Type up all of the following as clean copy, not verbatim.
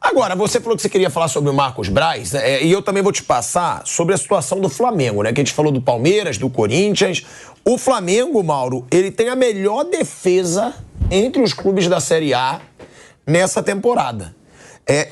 Agora, você falou que você queria falar sobre o Marcos Braz, e eu também vou te passar sobre a situação do Flamengo, né? Que a gente falou do Palmeiras, do Corinthians. O Flamengo, Mauro, ele tem a melhor defesa entre os clubes da Série A nessa temporada.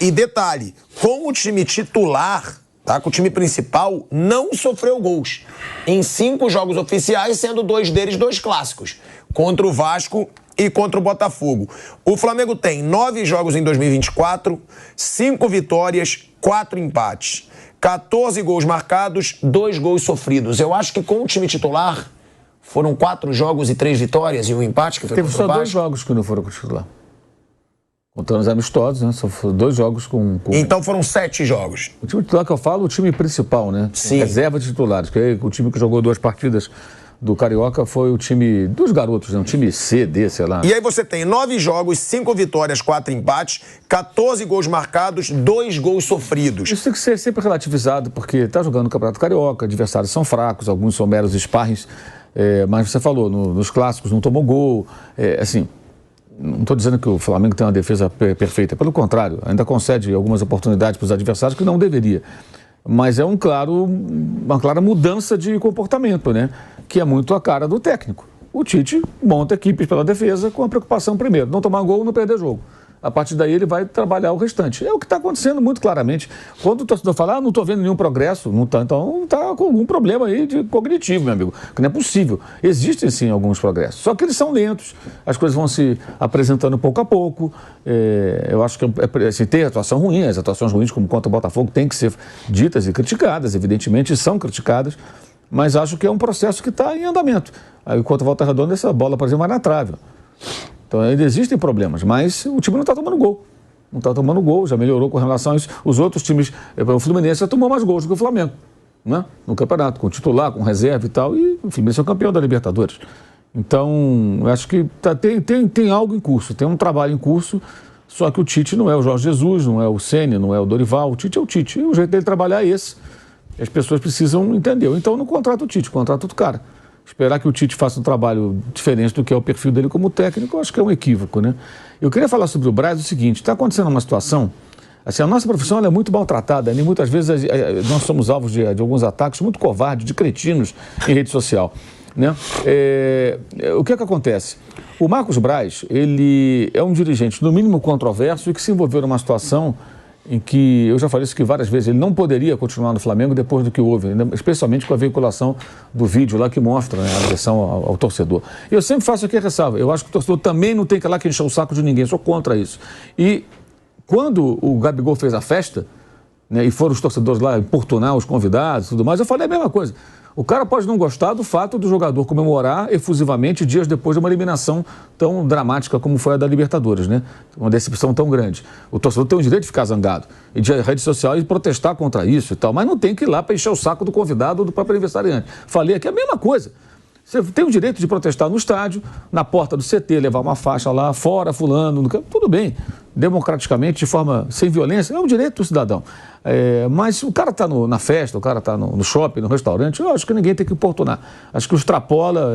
E detalhe, com o time titular, tá? Com o time principal, não sofreu gols em 5 jogos oficiais, sendo 2 deles 2 clássicos, contra o Vasco e contra o Botafogo. O Flamengo tem 9 jogos em 2024, 5 vitórias, 4 empates, 14 gols marcados, 2 gols sofridos. Eu acho que com o time titular foram 4 jogos e 3 vitórias e um empate que foi Teve contra o só Vasco. 2 jogos que não foram com o titular. Contando os amistosos, né? Só foram 2 jogos com... Então foram 7 jogos. O time titular que eu falo, o time principal, né? Sim. Reserva de titulares, que é o time que jogou 2 partidas do Carioca foi o time dos garotos, né? Um time C, D, sei lá. E aí você tem 9 jogos, 5 vitórias, 4 empates, 14 gols marcados, 2 gols sofridos. Isso tem que ser sempre relativizado, porque está jogando no Campeonato Carioca, adversários são fracos, alguns são meros sparrings, mas você falou, nos clássicos não tomou gol, assim... Não estou dizendo que o Flamengo tem uma defesa perfeita, pelo contrário, ainda concede algumas oportunidades para os adversários que não deveria. Mas é uma clara mudança de comportamento, né? Que é muito a cara do técnico. O Tite monta equipes pela defesa com a preocupação primeiro, não tomar gol, não perder jogo. A partir daí ele vai trabalhar o restante. É o que está acontecendo muito claramente. Quando o torcedor fala, não estou vendo nenhum progresso, não tá, então está com algum problema aí de cognitivo, meu amigo, que não é possível. Existem sim alguns progressos, só que eles são lentos, as coisas vão se apresentando pouco a pouco. Eu acho que assim, tem atuação ruim, as atuações ruins como contra o Botafogo têm que ser ditas e criticadas, evidentemente são criticadas, mas acho que é um processo que está em andamento. Aí contra o Volta Redonda essa bola, por exemplo, vai na trave. Então ainda existem problemas, mas o time não está tomando gol. Não está tomando gol, já melhorou com relação a isso. Os outros times, o Fluminense já tomou mais gols do que o Flamengo, né? No campeonato, com titular, com reserva e tal. E o Fluminense é o campeão da Libertadores. Então, eu acho que tem algo em curso, tem um trabalho em curso, só que o Tite não é o Jorge Jesus, não é o Ceni, não é o Dorival. O Tite é o Tite. E o jeito dele trabalhar é esse. As pessoas precisam entender. Então não contrata o Tite, contrata outro cara. Esperar que o Tite faça um trabalho diferente do que é o perfil dele como técnico, eu acho que é um equívoco, né? Eu queria falar sobre o Braz o seguinte, está acontecendo uma situação, assim, a nossa profissão ela é muito maltratada, né? Muitas vezes nós somos alvos de alguns ataques muito covardes, de cretinos em rede social, né? O que é que acontece? O Marcos Braz, ele é um dirigente no mínimo controverso e que se envolveu numa situação em que, eu já falei isso aqui várias vezes, ele não poderia continuar no Flamengo depois do que houve, especialmente com a veiculação do vídeo lá que mostra, né, a agressão ao torcedor. Eu sempre faço aqui a ressalva, eu acho que o torcedor também não tem que ir lá que encher o saco de ninguém, sou contra isso. E quando o Gabigol fez a festa, né, e foram os torcedores lá importunar os convidados e tudo mais, eu falei a mesma coisa. O cara pode não gostar do fato do jogador comemorar efusivamente dias depois de uma eliminação tão dramática como foi a da Libertadores, né? Uma decepção tão grande. O torcedor tem o direito de ficar zangado e de rede social e protestar contra isso e tal, mas não tem que ir lá para encher o saco do convidado ou do próprio aniversariante. Falei aqui a mesma coisa. Você tem o direito de protestar no estádio, na porta do CT, levar uma faixa lá, fora fulano, tudo bem, democraticamente, de forma sem violência, é um direito do cidadão. Mas o cara está na festa, o cara está no shopping, no restaurante, eu acho que ninguém tem que importunar. Acho que extrapola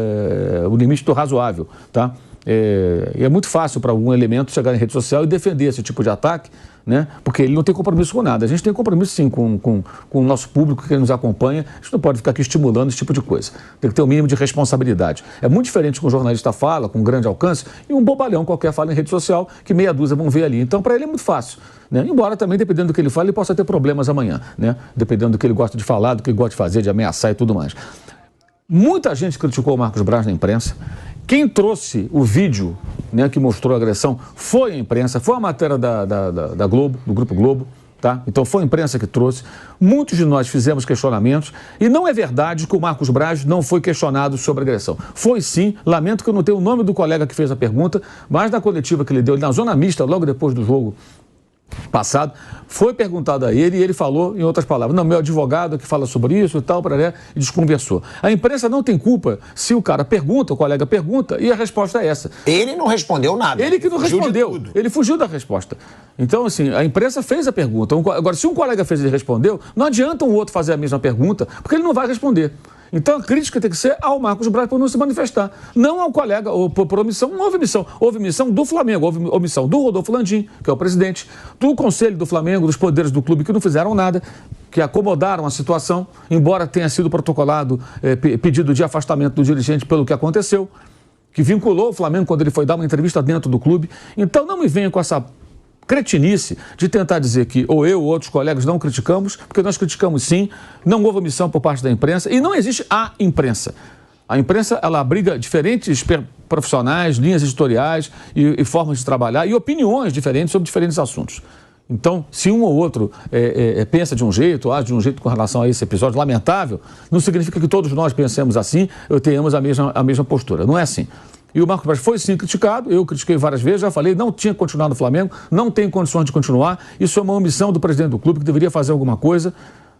o limite do razoável, tá? E é muito fácil para algum elemento chegar em rede social e defender esse tipo de ataque, né? Porque ele não tem compromisso com nada. A gente tem compromisso, sim, com o nosso público que nos acompanha. A gente não pode ficar aqui estimulando esse tipo de coisa. Tem que ter um mínimo de responsabilidade. É muito diferente com um jornalista fala, com grande alcance, e um bobalhão qualquer fala em rede social, que meia dúzia vão ver ali. Então, para ele é muito fácil, né? Embora também, dependendo do que ele fala, ele possa ter problemas amanhã, né? Dependendo do que ele gosta de falar, do que ele gosta de fazer, de ameaçar e tudo mais. Muita gente criticou o Marcos Braz na imprensa. Quem trouxe o vídeo, né, que mostrou a agressão foi a imprensa, foi a matéria da Globo, do Grupo Globo, tá? Então foi a imprensa que trouxe. Muitos de nós fizemos questionamentos e não é verdade que o Marcos Braz não foi questionado sobre a agressão. Foi sim, lamento que eu não tenho o nome do colega que fez a pergunta, mas na coletiva que ele deu, na zona mista, logo depois do jogo passado, foi perguntado a ele e ele falou, em outras palavras, não, meu advogado que fala sobre isso e tal, e desconversou. A imprensa não tem culpa se o cara pergunta, o colega pergunta, e a resposta é essa. Ele não respondeu nada. Ele que não respondeu, ele fugiu da resposta. Então, assim, a imprensa fez a pergunta. Agora, se um colega fez e ele respondeu, não adianta um outro fazer a mesma pergunta, porque ele não vai responder. Então a crítica tem que ser ao Marcos Braz por não se manifestar, não ao colega, ou por omissão. Não houve omissão. Houve omissão do Flamengo, houve omissão do Rodolfo Landim, que é o presidente, do Conselho do Flamengo, dos poderes do clube que não fizeram nada, que acomodaram a situação, embora tenha sido protocolado pedido de afastamento do dirigente pelo que aconteceu, que vinculou o Flamengo quando ele foi dar uma entrevista dentro do clube. Então não me venha com essa cretinice de tentar dizer que ou eu ou outros colegas não criticamos, porque nós criticamos sim, não houve omissão por parte da imprensa e não existe a imprensa. A imprensa, ela abriga diferentes profissionais, linhas editoriais e formas de trabalhar e opiniões diferentes sobre diferentes assuntos. Então, se um ou outro pensa de um jeito, age de um jeito com relação a esse episódio lamentável, não significa que todos nós pensemos assim ou tenhamos a mesma postura. Não é assim. E o Marcos Braz foi sim criticado, eu critiquei várias vezes, já falei, não tinha que continuar no Flamengo, não tem condições de continuar, isso é uma omissão do presidente do clube que deveria fazer alguma coisa,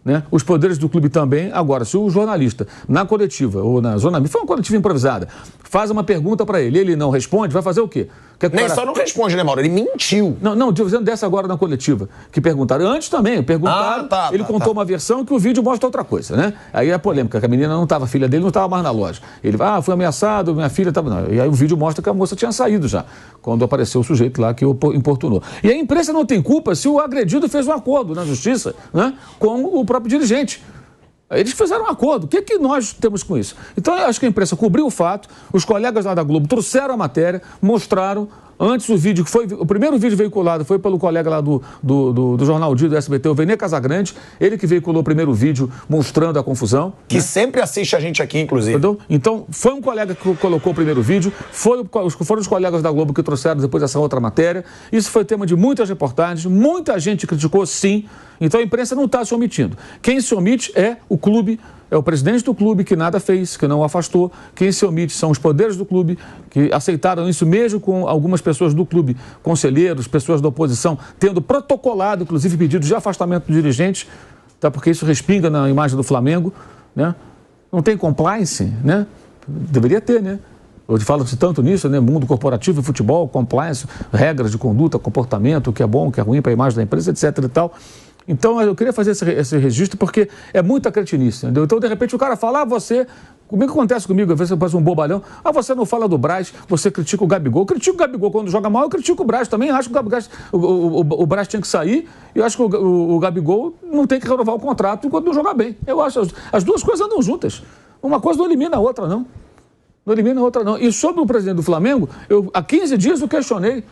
né? Os poderes do clube também. Agora, se o jornalista, na coletiva ou na zona, foi uma coletiva improvisada, faz uma pergunta para ele não responde, vai fazer o quê? Nem só não responde, né, Mauro? Ele mentiu. Não, estou dizendo dessa agora na coletiva, que perguntaram. Antes também, perguntaram, ele contou uma versão que o vídeo mostra outra coisa, né? Aí é a polêmica, que a menina não estava, a filha dele não estava mais na loja. Ele, fui ameaçado, minha filha estava... Não. E aí o vídeo mostra que a moça tinha saído já, quando apareceu o sujeito lá que o importunou. E a imprensa não tem culpa se o agredido fez um acordo na justiça, né, com o próprio dirigente. Eles fizeram um acordo. O que é que nós temos com isso? Então, eu acho que a imprensa cobriu o fato, os colegas lá da Globo trouxeram a matéria, mostraram. Antes o primeiro vídeo veiculado foi pelo colega lá do Jornal Dia, do SBT, o Vene Casagrande, ele que veiculou o primeiro vídeo mostrando a confusão. Que né? Sempre assiste a gente aqui, inclusive. Entendeu? Então, foi um colega que colocou o primeiro vídeo, foram os colegas da Globo que trouxeram depois essa outra matéria. Isso foi tema de muitas reportagens, muita gente criticou, sim. Então, a imprensa não está se omitindo. Quem se omite é o clube, é o presidente do clube que nada fez, que não o afastou. Quem se omite são os poderes do clube, que aceitaram isso mesmo com algumas pessoas do clube, conselheiros, pessoas da oposição, tendo protocolado, inclusive, pedidos de afastamento do dirigente, tá? Porque isso respinga na imagem do Flamengo, né? Não tem compliance, né? Deveria ter, né? Hoje fala-se tanto nisso, né? Mundo corporativo, futebol, compliance, regras de conduta, comportamento, o que é bom, o que é ruim para a imagem da empresa, etc. e tal. Então, eu queria fazer esse registro porque é muita cretinice, entendeu? Então, de repente, o cara fala, comigo acontece comigo, às vezes eu faço um bobalhão, você não fala do Braz, você critica o Gabigol. Eu critico o Gabigol quando joga mal, eu critico o Braz também, acho que o Braz tinha que sair, e eu acho que o Gabigol não tem que renovar o contrato enquanto não jogar bem. Eu acho, as duas coisas andam juntas. Uma coisa não elimina a outra, não. Não elimina a outra, não. E sobre o presidente do Flamengo, há 15 dias eu questionei,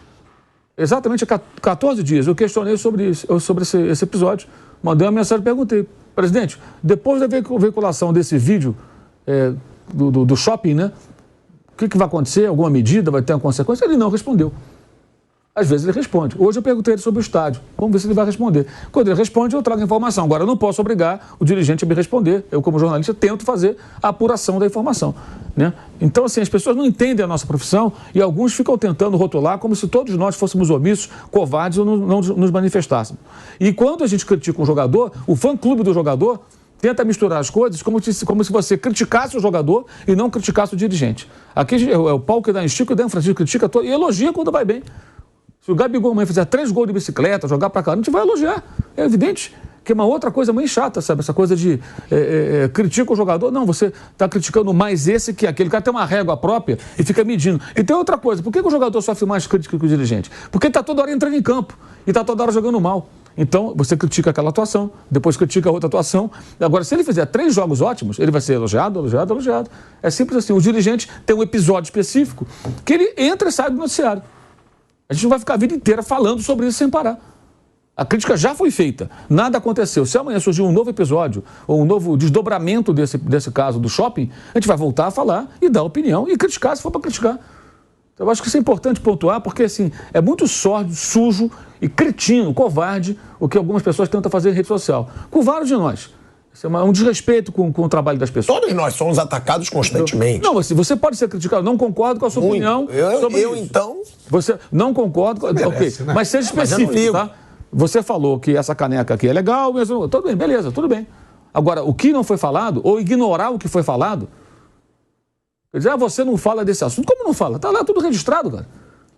exatamente há 14 dias, eu questionei sobre esse episódio. Mandei uma mensagem e perguntei, presidente, depois da veiculação desse vídeo do shopping, né? O que vai acontecer? Alguma medida? Vai ter uma consequência? Ele não respondeu. Às vezes ele responde. Hoje eu perguntei ele sobre o estádio. Vamos ver se ele vai responder. Quando ele responde, eu trago a informação. Agora, eu não posso obrigar o dirigente a me responder. Eu, como jornalista, tento fazer a apuração da informação, né? Então, assim, as pessoas não entendem a nossa profissão e alguns ficam tentando rotular como se todos nós fôssemos omissos, covardes ou não nos manifestássemos. E quando a gente critica um jogador, o fã-clube do jogador tenta misturar as coisas como se você criticasse o jogador e não criticasse o dirigente. Aqui é o pau que dá em Chico e dá em Francisco, critica todo, e elogia quando vai bem. Se o Gabigol amanhã fizer 3 gols de bicicleta, jogar pra caramba, a gente vai elogiar. É evidente que é uma outra coisa muito chata, sabe? Essa coisa de critica o jogador. Não, você está criticando mais esse que aquele. O cara tem uma régua própria e fica medindo. E tem outra coisa. Por que o jogador sofre mais crítica que o dirigente? Porque ele está toda hora entrando em campo e está toda hora jogando mal. Então, você critica aquela atuação, depois critica a outra atuação. Agora, se ele fizer 3 jogos ótimos, ele vai ser elogiado, elogiado, elogiado. É simples assim. O dirigente tem um episódio específico que ele entra e sai do noticiário. A gente não vai ficar a vida inteira falando sobre isso sem parar. A crítica já foi feita, nada aconteceu. Se amanhã surgir um novo episódio ou um novo desdobramento desse caso do shopping, a gente vai voltar a falar e dar opinião e criticar se for para criticar. Então, eu acho que isso é importante pontuar porque assim, é muito sórdido, sujo e cretino, covarde o que algumas pessoas tentam fazer em rede social. Com vários de nós. Isso é um desrespeito com o trabalho das pessoas. Todos nós somos atacados constantemente. Não, você pode ser criticado. Não concordo com a sua opinião sobre isso. Então... Você não concordo... Merece, ok, né? Mas seja específico, tá? Você falou que essa caneca aqui é legal, mesmo. Tudo bem, beleza, tudo bem. Agora, o que não foi falado, ou ignorar o que foi falado, quer dizer, você não fala desse assunto. Como não fala? Tá lá tudo registrado, cara.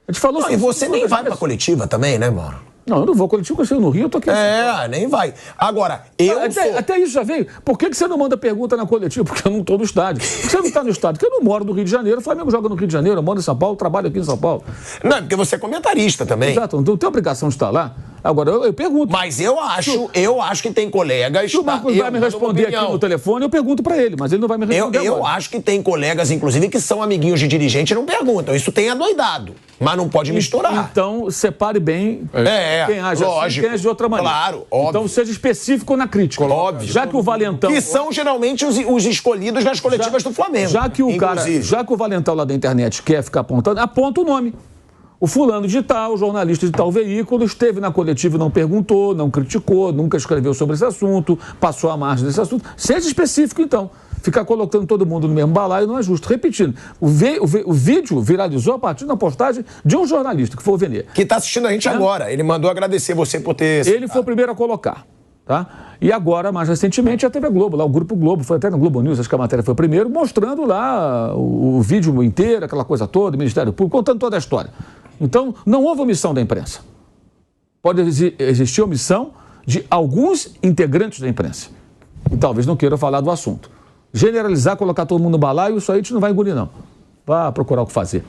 A gente falou... Não, e você nem vai pra coletiva também, né, Mauro? Não, eu não vou coletivo, porque eu estou no Rio, eu tô aqui. Nem vai. Agora, Até isso já veio. Por que você não manda pergunta na coletiva? Porque eu não estou no estádio. Por que você não está no estádio? Porque eu não moro no Rio de Janeiro, o Flamengo joga no Rio de Janeiro, eu moro em São Paulo, trabalho aqui em São Paulo. Não, porque você é comentarista também. Exato, não tem obrigação de estar lá. Agora, eu pergunto. Mas eu acho que tem colegas... Se o Marcos vai me responder aqui no telefone, eu pergunto para ele, mas ele não vai me responder Eu acho que tem colegas, inclusive, que são amiguinhos de dirigente e não perguntam. Isso tem adoidado, mas não pode misturar. Então, separe bem quem age lógico, assim, quem age de outra maneira. Claro, óbvio. Então, seja específico na crítica. Óbvio. Já que o Valentão... Que são, geralmente, os escolhidos nas coletivas do Flamengo. Já que o Valentão lá da internet quer ficar apontando, aponta o nome. O fulano de tal, jornalista de tal veículo, esteve na coletiva e não perguntou, não criticou, nunca escreveu sobre esse assunto, passou à margem desse assunto. Seja específico, então. Ficar colocando todo mundo no mesmo balaio não é justo. Repetindo, o vídeo viralizou a partir da postagem de um jornalista, que foi o Venê. Que está assistindo a gente agora. Ele mandou agradecer você por ter... Ele foi o primeiro a colocar. Tá? E agora, mais recentemente, a TV Globo, lá o Grupo Globo, foi até no Globo News, acho que a matéria foi primeiro, mostrando lá o vídeo inteiro, aquela coisa toda, o Ministério Público, contando toda a história. Então, não houve omissão da imprensa. Pode existir omissão de alguns integrantes da imprensa. E talvez não queiram falar do assunto. Generalizar, colocar todo mundo no balaio, isso aí a gente não vai engolir, não. Vá procurar o que fazer.